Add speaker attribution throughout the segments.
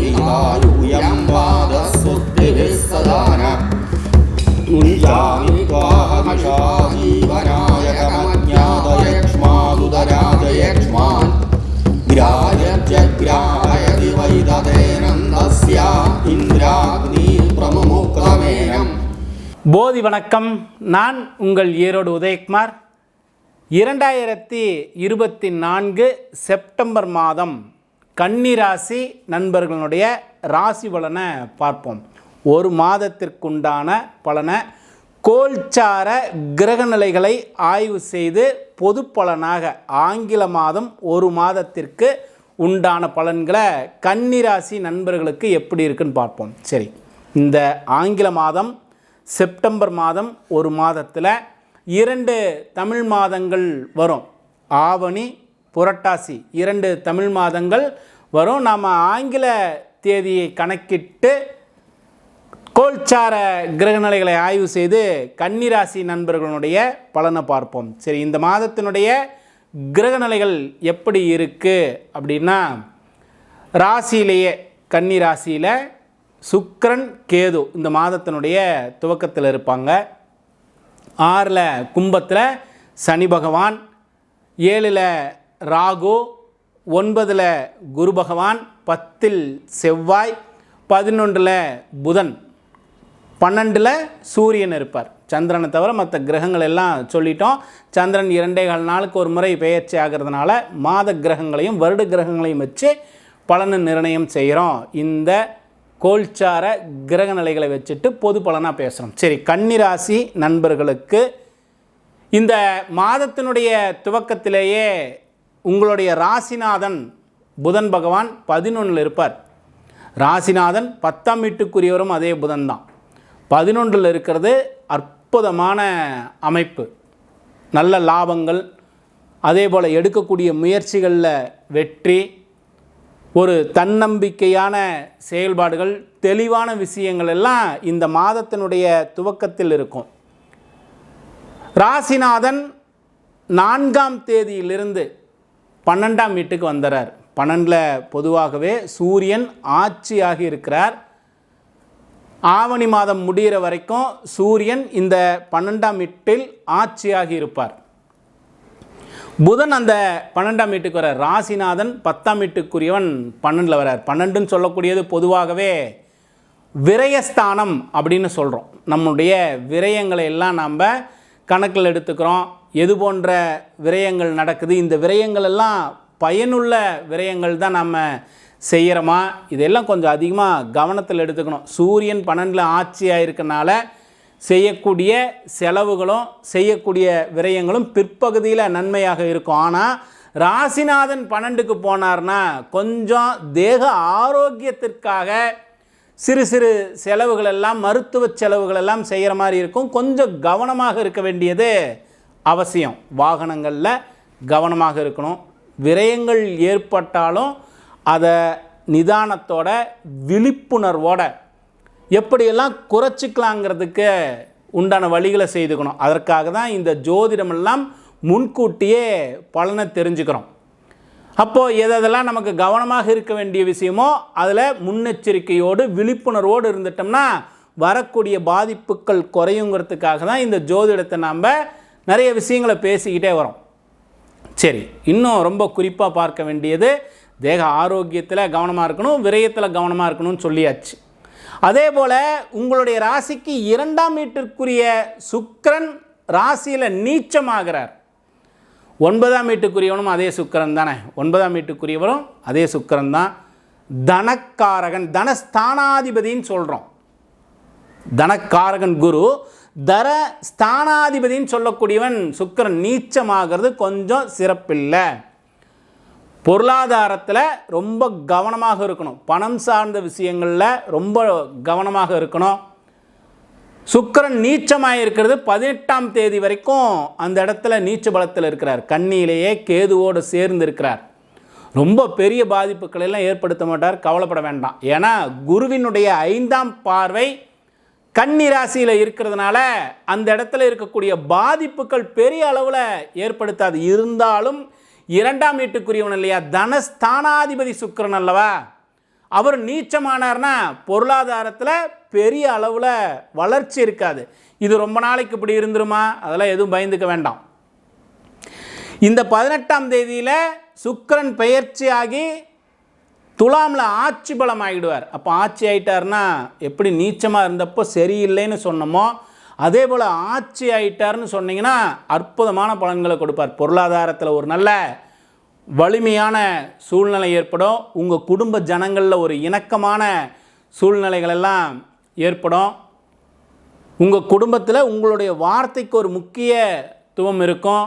Speaker 1: दीर्घायुयं पादस्तुतिभिः सदान मुञ्जामि त्वाहमिषा जीवनायकमज्ञातयक्ष्मादुदराजयक्ष्मान् ग्राह्यत्यग्राहयति वैदतेनन्दस्य इन्द्राग्निप्रमुमुक्तमेनम्.
Speaker 2: போதி வணக்கம். நான் உங்கள் ஈரோடு உதயகுமார். 2024 செப்டம்பர் மாதம் கன்னிராசி நண்பர்களுடைய ராசி பலனை பார்ப்போம். ஒரு மாதத்திற்குண்டான பலனை கோல்சார கிரகநிலைகளை ஆய்வு செய்து பொது பலனாக ஆங்கில மாதம் ஒரு மாதத்திற்கு உண்டான பலன்களை கன்னிராசி நண்பர்களுக்கு எப்படி இருக்குன்னு பார்ப்போம். சரி, இந்த ஆங்கில மாதம் செப்டம்பர் மாதம் ஒரு மாதத்தில் 2 தமிழ் மாதங்கள் வரும். ஆவணி, புரட்டாசி 2 தமிழ் மாதங்கள் வரும். நாம் ஆங்கில தேதியை கணக்கிட்டு கோல்சார கிரகநிலைகளை ஆய்வு செய்து கன்னிராசி நண்பர்களுடைய பலனை பார்ப்போம். சரி, இந்த மாதத்தினுடைய கிரகநிலைகள் எப்படி இருக்குது அப்படின்னா, ராசியிலேயே கன்னிராசியில் சுக்கிரன், கேது இந்த மாதத்தினுடைய துவக்கத்தில் இருப்பாங்க. 6ல் கும்பத்தில் சனி பகவான், 7ல் ராகு, 9ல் குரு பகவான், 10ல் செவ்வாய், 11ல் புதன், 12ல் சூரியன் இருப்பார். சந்திரனை தவிர மற்ற கிரகங்கள் எல்லாம் சொல்லிட்டோம். சந்திரன் 2.25 நாளுக்கு ஒரு முறை பெயர்ச்சி ஆகிறதுனால மாத கிரகங்களையும் வருட கிரகங்களையும் வச்சு பலனை நிர்ணயம் செய்கிறோம். இந்த கோல்சார கிரகநிலைகளை வச்சுட்டு பொது பலனாக பேசுகிறோம். சரி, கன்னிராசி நண்பர்களுக்கு இந்த மாதத்தினுடைய துவக்கத்திலேயே உங்களுடைய ராசிநாதன் புதன் பகவான் 11ல் இருப்பார். ராசிநாதன் 10ஆம் வீட்டுக்குரியவரும் அதே புதன் தான். 11ல் இருக்கிறது அற்புதமான அமைப்பு. நல்ல லாபங்கள், அதே போல் எடுக்கக்கூடிய முயற்சிகளில் வெற்றி, ஒரு தன்னம்பிக்கையான செயல்பாடுகள், தெளிவான விஷயங்கள் எல்லாம் இந்த மாதத்தினுடைய துவக்கத்தில் இருக்கும். ராசிநாதன் 4ஆம் தேதியிலிருந்து 12ஆம் வீட்டுக்கு வந்துடுறார். 12ல் பொதுவாகவே சூரியன் ஆட்சியாகி இருக்கிறார். ஆவணி மாதம் முடிகிற வரைக்கும் சூரியன் இந்த 12ஆம் வீட்டில் ஆட்சியாகி இருப்பார். புதன் அந்த 12ஆம் வீட்டுக்கு வரார். ராசிநாதன் 10ஆம் வீட்டுக்குரியவன் 12ல் வரார். 12ன்னு சொல்லக்கூடியது பொதுவாகவே விரயஸ்தானம் அப்படின்னு சொல்கிறோம். நம்முடைய விரயங்களை எல்லாம் நாம் கணக்கில் எடுத்துக்கிறோம். எது போன்ற விரயங்கள் நடக்குது, இந்த விரயங்கள் எல்லாம் பயனுள்ள விரயங்கள் தான் நம்ம செய்கிறோமா, இதெல்லாம் கொஞ்சம் அதிகமாக கவனத்தில் எடுத்துக்கணும். சூரியன் 12ல் ஆட்சியாக இருக்கனால செய்யக்கூடிய செலவுகளும் செய்யக்கூடிய விரயங்களும் பிற்பகுதியில் நன்மையாக இருக்கும். ஆனால் ராசிநாதன் 12க்கு போனார்னா கொஞ்சம் தேக ஆரோக்கியத்திற்காக சிறு சிறு செலவுகள் எல்லாம், மருத்துவ செலவுகள் எல்லாம் செய்கிற மாதிரி இருக்கும். கொஞ்சம் கவனமாக இருக்க வேண்டியது அவசியம். வாகனங்களில் கவனமாக இருக்கணும். விரயங்கள் ஏற்பட்டாலும் அதை நிதானத்தோட விழிப்புணர்வோட எப்படியெல்லாம் குறைச்சிக்கலாங்கிறதுக்கு உண்டான வழிகளை செய்துக்கணும். அதற்காக தான் இந்த ஜோதிடமெல்லாம் முன்கூட்டியே பலனை தெரிஞ்சுக்கிறோம். அப்போது எதெல்லாம் நமக்கு கவனமாக இருக்க வேண்டிய விஷயமோ அதில் முன்னெச்சரிக்கையோடு விழிப்புணர்வோடு இருந்துட்டோம்னா வரக்கூடிய பாதிப்புகள் குறையுங்கிறதுக்காக தான் இந்த ஜோதிடத்தை நாம் நிறைய விஷயங்களை பேசிக்கிட்டே வரோம். சரி, இன்னும் ரொம்ப குறிப்பாக பார்க்க வேண்டியது தேக ஆரோக்கியத்தில் கவனமாக இருக்கணும், விரயத்தில் கவனமாக இருக்கணும்னு சொல்லியாச்சு. அதே போல் உங்களுடைய ராசிக்கு 2ஆம் வீட்டிற்குரிய சுக்கிரன் ராசியில் நீச்சமாகிறார். 9ஆம் வீட்டுக்குரியவனும் அதே சுக்கிரன் தானே. 9ஆம் வீட்டுக்குரியவரும் அதே சுக்கிரன் தான். தனக்காரகன், தனஸ்தானாதிபதின்னு சொல்கிறோம். தனக்காரகன் குரு, தனஸ்தானாதிபதின்னு சொல்லக்கூடியவன் சுக்கிரன் நீச்சமாகிறது கொஞ்சம் சிறப்பில்லை. பொருளாதாரத்தில் ரொம்ப கவனமாக இருக்கணும். பணம் சார்ந்த விஷயங்களில் ரொம்ப கவனமாக இருக்கணும். சுக்கிரன் நீச்சமாக இருக்கிறது 18ஆம் தேதி வரைக்கும் அந்த இடத்துல நீச்ச பலத்தில் இருக்கிறார். கன்னியிலேயே கேதுவோடு சேர்ந்து இருக்கிறார். ரொம்ப பெரிய பாதிப்புகளை எல்லாம் ஏற்படுத்த மாட்டார், கவலைப்பட வேண்டாம். ஏன்னா குருவினுடைய 5ஆம் பார்வை கன்னி ராசியில் இருக்கிறதுனால அந்த இடத்துல இருக்கக்கூடிய பாதிப்புகள் பெரிய அளவில் ஏற்படுத்தாது. இருந்தாலும் 2ஆம் வீட்டுக்குரியவன் இல்லையா, தனஸ்தானாதிபதி சுக்கிரன் அல்லவா, அவர் நீச்சமானார்னா பொருளாதாரத்தில் பெரிய அளவில் வளர்ச்சி இருக்காது. இது ரொம்ப நாளைக்கு இப்படி இருந்துருமா? அதெல்லாம் எதுவும் பயந்துக்க வேண்டாம். இந்த 18ஆம் தேதியில் சுக்கிரன் பெயர்ச்சியாகி துலாமில் ஆட்சி பலம் ஆகிடுவார். அப்போ ஆட்சி ஆகிட்டார்னா எப்படி நீச்சமாக இருந்தப்போ சரியில்லைன்னு சொன்னோமோ அதே போல் ஆட்சி ஆகிட்டார்னு சொன்னீங்கன்னா அற்புதமான பலன்களை கொடுப்பார். பொருளாதாரத்தில் ஒரு நல்ல வலிமையான சூழ்நிலை ஏற்படும். உங்கள் குடும்ப ஜனங்களில் ஒரு இணக்கமான சூழ்நிலைகள் எல்லாம் ஏற்படும். உங்கள் குடும்பத்தில் உங்களுடைய வார்த்தைக்கு ஒரு முக்கியத்துவம் இருக்கும்.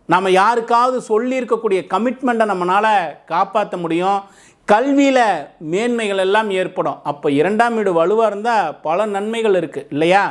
Speaker 2: நம்ம யாருக்காவது சொல்லியிருக்கக்கூடிய கமிட்மெண்ட்டை நம்மளால் காப்பாற்ற முடியும். கல்வியில் மேன்மைகள் எல்லாம் ஏற்படும். அப்போ 2ஆம் வீடு வலுவாக இருந்தால் பல நன்மைகள் இருக்குது இல்லையா?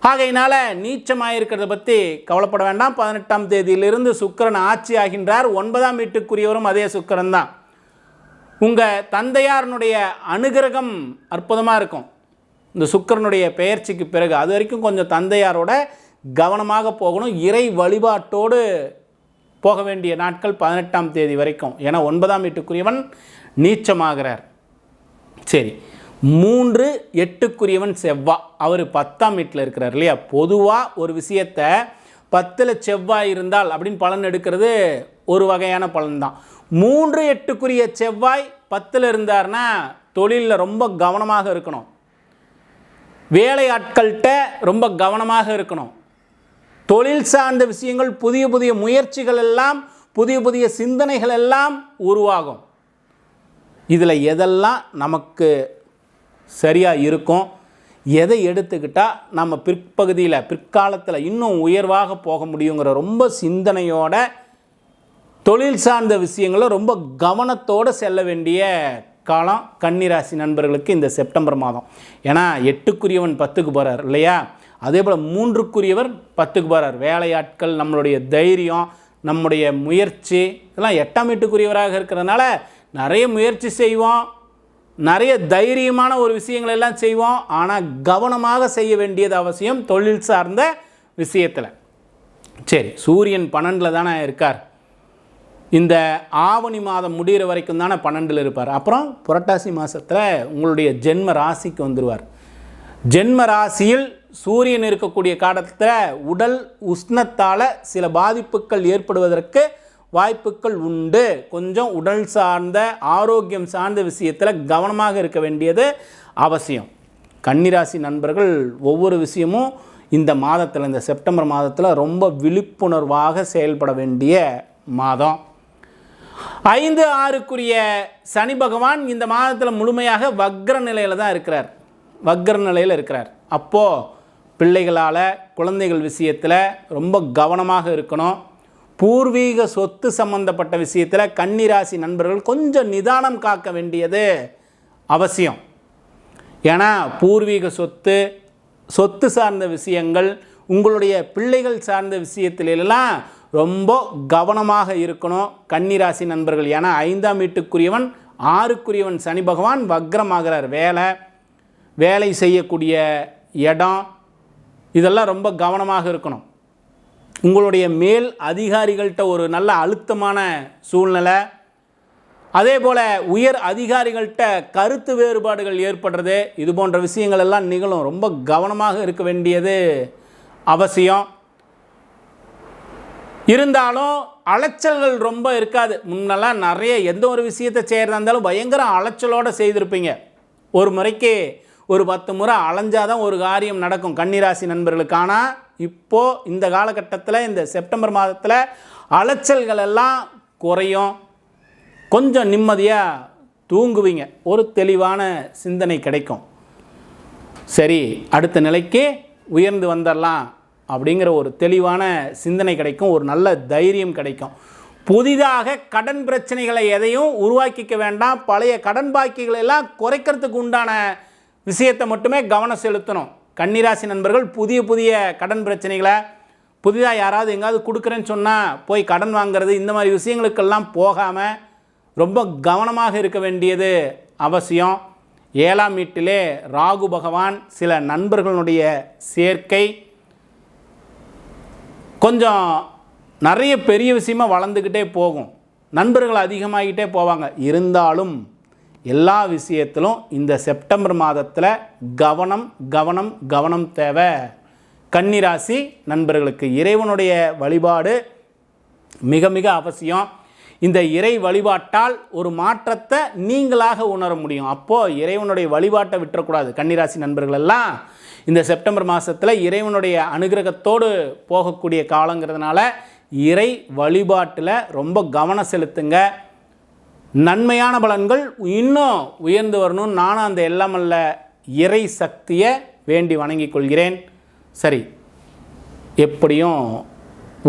Speaker 2: ஆகையினால் நீச்சமாக இருக்கிறத பற்றி கவலைப்பட வேண்டாம். 18ஆம் தேதியிலிருந்து சுக்கிரன் ஆட்சி ஆகின்றார். 9ஆம் வீட்டுக்குரியவரும் அதே சுக்கிரன் தான். உங்கள் தந்தையாரனுடைய அனுகிரகம் அற்புதமாக இருக்கும் இந்த சுக்கிரனுடைய பெயர்ச்சிக்கு பிறகு. அது வரைக்கும் கொஞ்சம் தந்தையாரோட கவனமாக போகணும். இறை வழிபாட்டோடு போக வேண்டிய நாட்கள் 18ஆம் தேதி வரைக்கும். ஏன்னா 9ஆம் வீட்டுக்குரியவன் நீச்சமாகிறார். சரி, 3 8க்குரியவன் செவ்வாய், அவர் 10ஆம் வீட்டில் இருக்கிறார் இல்லையா? பொதுவாக ஒரு விஷயத்தை 10ல் செவ்வாய் இருந்தால் அப்படின்னு பலன் எடுக்கிறது ஒரு வகையான பலன் தான். 3 8க்குரிய செவ்வாய் 10ல் இருந்தார்னா தொழிலில் ரொம்ப கவனமாக இருக்கணும். வேலையாட்கள்கிட்ட ரொம்ப கவனமாக இருக்கணும். தொழில் சார்ந்த விஷயங்கள், புதிய புதிய முயற்சிகள் எல்லாம், புதிய புதிய சிந்தனைகள் எல்லாம் உருவாகும். இதில் எதெல்லாம் நமக்கு சரியாக இருக்கும், எதை எடுத்துக்கிட்டால் நம்ம பிற்காலத்தில் இன்னும் உயர்வாக போக முடியுங்கிற ரொம்ப சிந்தனையோட தொழில் சார்ந்த விஷயங்களை ரொம்ப கவனத்தோடு செல்ல வேண்டிய காலம் கன்னிராசி நண்பர்களுக்கு இந்த செப்டம்பர் மாதம். ஏன்னா 8க்குரியவன் 10க்கு போகிறார் இல்லையா? அதே போல் 3க்குரியவர் 10க்கு போகிறார். வேலையாட்கள், நம்மளுடைய தைரியம், நம்முடைய முயற்சி இதெல்லாம் 8ஆம் வீட்டுக்குரியவராக இருக்கிறதுனால நிறைய முயற்சி செய்வோம், நிறைய தைரியமான ஒரு விஷயங்கள் எல்லாம் செய்வோம். ஆனால் கவனமாக செய்ய வேண்டியது அவசியம் தொழில் சார்ந்த விஷயத்தில். சரி, சூரியன் 12ல் தானே இருக்கார். இந்த ஆவணி மாதம் முடிகிற வரைக்கும் தானே 12ல் இருப்பார். அப்புறம் புரட்டாசி மாதத்தில் உங்களுடைய ஜென்ம ராசிக்கு வந்துடுவார். ஜென்ம ராசியில் சூரியன் இருக்கக்கூடிய காலத்தில் உடல் உஷ்ணத்தால் சில பாதிப்புகள் ஏற்படுவதற்கு வாய்ப்புகள் உண்டு. கொஞ்சம் உடல் சார்ந்த ஆரோக்கியம் சார்ந்த விஷயத்தில் கவனமாக இருக்க வேண்டியது அவசியம். கன்னிராசி நண்பர்கள் ஒவ்வொரு விஷயமும் இந்த மாதத்தில், இந்த செப்டம்பர் மாதத்தில் ரொம்ப விழிப்புணர்வாக செயல்பட வேண்டிய மாதம். 5 6க்குரிய சனி பகவான் இந்த மாதத்தில் முழுமையாக வக்ர நிலையில் தான் இருக்கிறார். வக்ர நிலையில் இருக்கிறார். அப்போது பிள்ளைகளால், குழந்தைகள் விஷயத்தில் ரொம்ப கவனமாக இருக்கணும். பூர்வீக சொத்து சம்பந்தப்பட்ட விஷயத்தில் கன்னிராசி நண்பர்கள் கொஞ்சம் நிதானம் காக்க வேண்டியது அவசியம். ஏன்னா பூர்வீக சொத்து சார்ந்த விஷயங்கள், உங்களுடைய பிள்ளைகள் சார்ந்த விஷயத்திலெல்லாம் ரொம்ப கவனமாக இருக்கணும் கன்னிராசி நண்பர்கள். ஏன்னா 5ஆம் வீட்டுக்குரியவன் 6க்குரியவன் சனி பகவான் வக்ரமாகிறார். வேலை செய்யக்கூடிய இடம் இதெல்லாம் ரொம்ப கவனமாக இருக்கணும். உங்களுடைய மேல் அதிகாரிகள்கிட்ட ஒரு நல்ல அழுத்தமான சூழ்நிலை, அதே போல் உயர் அதிகாரிகள்கிட்ட கருத்து வேறுபாடுகள் ஏற்படுறது, இது போன்ற விஷயங்கள் எல்லாம் நிகழும். ரொம்ப கவனமாக இருக்க வேண்டியது அவசியம். இருந்தாலும் அலைச்சல்கள் ரொம்ப இருக்காது. முன்னெல்லாம் நிறைய எந்த ஒரு விஷயத்தை செய்கிறதா இருந்தாலும் பயங்கர அலைச்சலோடு செய்திருப்பீங்க. ஒரு முறைக்கு ஒரு 10 முறை அலைஞ்சாதான் ஒரு காரியம் நடக்கும் கன்னிராசி நண்பர்களுக்கு. ஆனால் இப்போது இந்த காலகட்டத்தில், இந்த செப்டம்பர் மாதத்தில் அலைச்சல்கள் எல்லாம் குறையும். கொஞ்சம் நிம்மதியாக தூங்குவீங்க. ஒரு தெளிவான சிந்தனை கிடைக்கும். சரி, அடுத்த நிலைக்கு உயர்ந்து வந்துடலாம் அப்படிங்கிற ஒரு தெளிவான சிந்தனை கிடைக்கும். ஒரு நல்ல தைரியம் கிடைக்கும். புதிதாக கடன் பிரச்சனைகளை எதையும் உருவாக்கிக்க வேண்டாம். பழைய கடன் பாக்கிகளை எல்லாம் குறைக்கிறதுக்கு உண்டான விஷயத்தை மட்டுமே கவனம் செலுத்தணும். கன்னிராசி நண்பர்கள் புதிய கடன் பிரச்சனைகளை, புதிதாக யாராவது எங்காவது கொடுக்குறேன்னு சொன்னால் போய் கடன் வாங்கிறது, இந்த மாதிரி விஷயங்களுக்கெல்லாம் போகாமல் ரொம்ப கவனமாக இருக்க வேண்டியது அவசியம். 7ஆம் வீட்டிலே ராகு பகவான், சில நண்பர்களுடைய சேர்க்கை, கொஞ்சம் நிறைய பெரிய விஷயமாக வளர்ந்துக்கிட்டே போகும். நண்பர்கள் அதிகமாகிட்டே போவாங்க. இருந்தாலும் எல்லா விஷயத்திலும் இந்த செப்டம்பர் மாதத்தில் கவனம் கவனம் கவனம் தேவை. கன்னிராசி நண்பர்களுக்கு இறைவனுடைய வழிபாடு மிக மிக அவசியம். இந்த இறை வழிபாட்டால் ஒரு மாற்றத்தை நீங்களாக உணர முடியும். அப்போது இறைவனுடைய வழிபாட்டை விட்டுறக்கூடாது. கன்னிராசி நண்பர்கள் எல்லாம் இந்த செப்டம்பர் மாதத்தில் இறைவனுடைய அனுகிரகத்தோடு போகக்கூடிய காலங்கிறதுனால இறை வழிபாட்டில் ரொம்ப கவனம் செலுத்துங்க. நன்மையான பலன்கள் இன்னும் உயர்ந்து வரணும். நானும் அந்த எல்லாமல்ல இறை சக்தியை வேண்டி வணங்கிக் கொள்கிறேன். சரி, எப்படியும்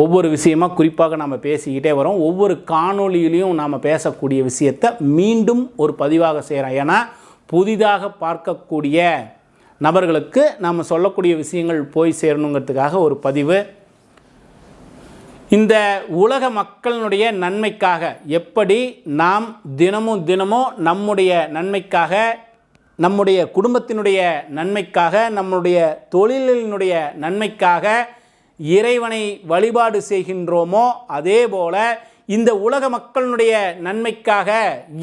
Speaker 2: ஒவ்வொரு விஷயமாக குறிப்பாக நாம் பேசிக்கிட்டே வரோம். ஒவ்வொரு காணொளியிலையும் நாம் பேசக்கூடிய விஷயத்தை மீண்டும் ஒரு பதிவாக செய்கிறோம். ஏன்னா புதிதாக பார்க்கக்கூடிய நபர்களுக்கு நாம் சொல்லக்கூடிய விஷயங்கள் போய் சேரணுங்கிறதுக்காக ஒரு பதிவு. இந்த உலக மக்களினுடைய நன்மைக்காக எப்படி நாம் தினமும் நம்முடைய நன்மைக்காக, நம்முடைய குடும்பத்தினுடைய நன்மைக்காக, நம்முடைய தொழிலினுடைய நன்மைக்காக இறைவனை வழிபாடு செய்கின்றோமோ அதே போல இந்த உலக மக்களினுடைய நன்மைக்காக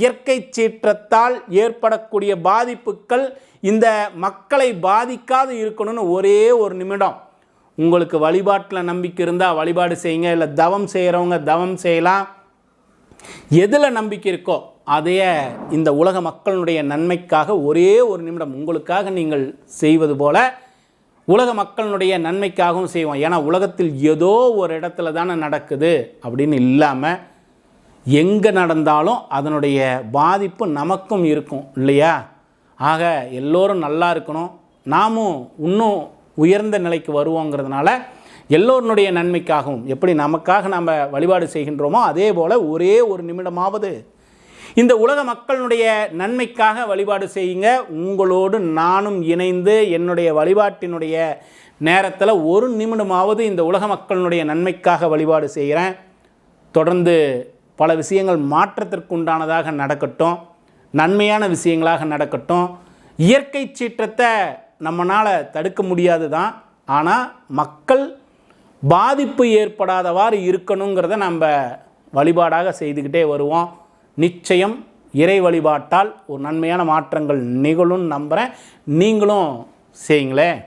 Speaker 2: இயற்கை சீற்றத்தால் ஏற்படக்கூடிய பாதிப்புகள் இந்த மக்களை பாதிக்காது இருக்கணும்னு ஒரே ஒரு நிமிடம் உங்களுக்கு வழிபாட்டில் நம்பிக்கை இருந்தால் வழிபாடு செய்யுங்க. இல்லை தவம் செய்கிறவங்க தவம் செய்யலாம். எதில் நம்பிக்கை இருக்கோ அதையே இந்த உலக மக்களுடைய நன்மைக்காக ஒரே ஒரு நிமிடம் உங்களுக்காக நீங்கள் செய்வது போல உலக மக்களுடைய நன்மைக்காகவும் செய்வோம். ஏன்னா உலகத்தில் ஏதோ ஒரு இடத்துல தானே நடக்குது அப்படின்னு இல்லாமல் எங்கே நடந்தாலும் அதனுடைய பாதிப்பு நமக்கும் இருக்கும் இல்லையா? ஆக எல்லோரும் நல்லா இருக்கணும், நாமும் இன்னும் உயர்ந்த நிலைக்கு வருவோங்கிறதுனால எல்லோருடைய நன்மைக்காகவும் எப்படி நமக்காக நாம் வழிபாடு செய்கின்றோமோ அதே போல் ஒரே ஒரு நிமிடமாவது இந்த உலக மக்களுடைய நன்மைக்காக வழிபாடு செய்யுங்க. உங்களோடு நானும் இணைந்து என்னுடைய வழிபாட்டினுடைய நேரத்தில் ஒரு நிமிடமாவது இந்த உலக மக்களுடைய நன்மைக்காக வழிபாடு செய்கிறேன். தொடர்ந்து பல விஷயங்கள் மாற்றத்திற்கு உண்டானதாக நடக்கட்டும், நன்மையான விஷயங்களாக நடக்கட்டும். இயற்கை சீற்றத்தை நம்மளால் தடுக்க முடியாது தான், ஆனால் மக்கள் பாதிப்பு ஏற்படாதவாறு இருக்கணுங்கிறத நம்ம வழிபாடாக செய்துக்கிட்டே வருவோம். நிச்சயம் இறை வழிபாட்டால் ஒரு நன்மையான மாற்றங்கள் நிகழும் நம்புகிறேன். நீங்களும் செய்யுங்களேன்.